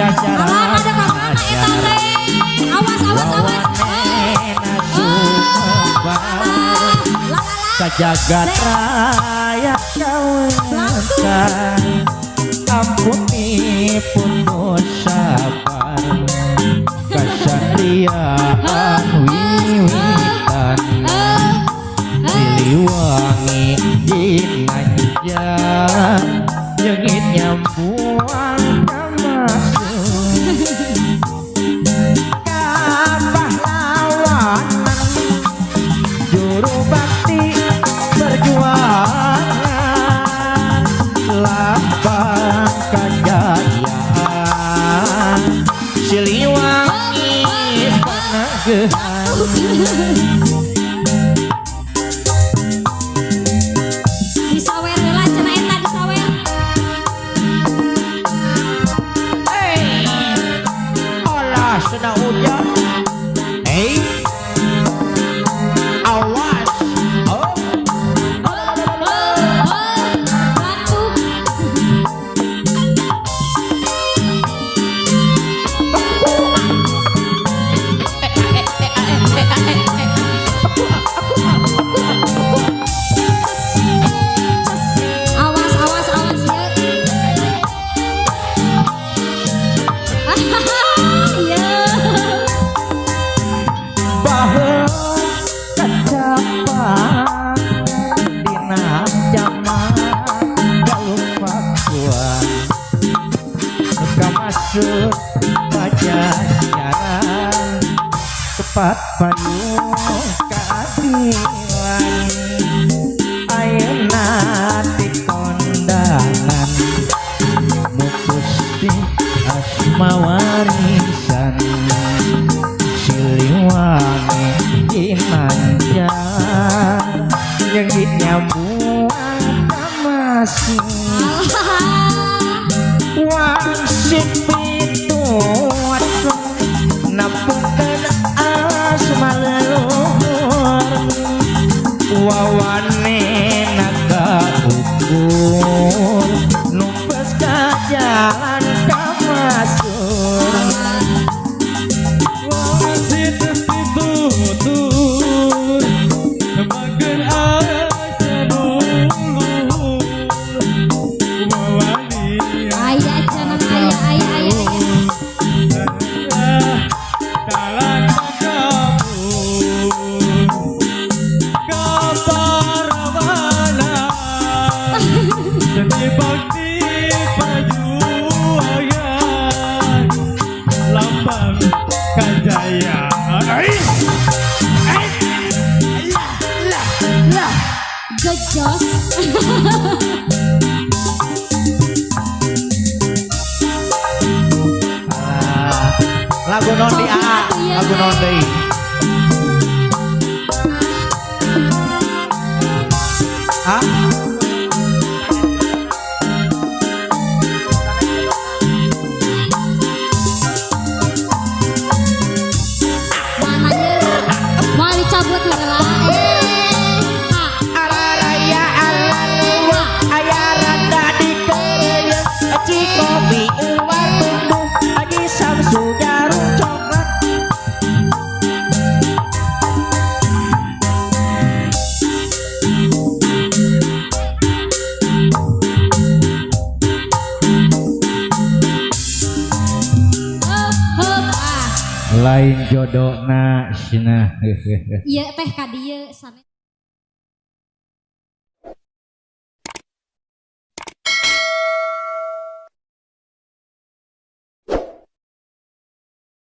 pacaran ada kemana eta teh? Awas awas awas. Kajagat raya kawinkan ampuni pun sabar kasariaan wiwitan Siliwangi dinajar jengit nyambuan kamasuk kapahlawanan juru bakti perjuangan lambang kejayaan Siliwangi penagehan Disawer heula cenah eta disawer. olah sedang hujan awas Batuk. Awas awas awas ye. Ye. baheula kacapan dina jaman galupa kuat nuka masuk pajajaran tepat payung keadilan ayeuna di kondangan mukusti asma warisan Siliwangi dimanjar yang nyambuan kamasih wangsik pituat nampungkeun asma leluhur wawane naga ukur numpes ka jalan kamasur wasit pitutur nembangkeun asa dulur wawani Aya cenah aya aya aya aya. dalam kabur kaparawanan seni bakti perjuangan lambang kejayaan Gejos. lagu non di A lagu non di Mana ye? Mau dicabut heula. alaraya alarwa ayaran dadi kereyeun cikopi uwar tumbuh aji samsu jarum coklat lain jodohna cenah Ieu teh ka dieu sami.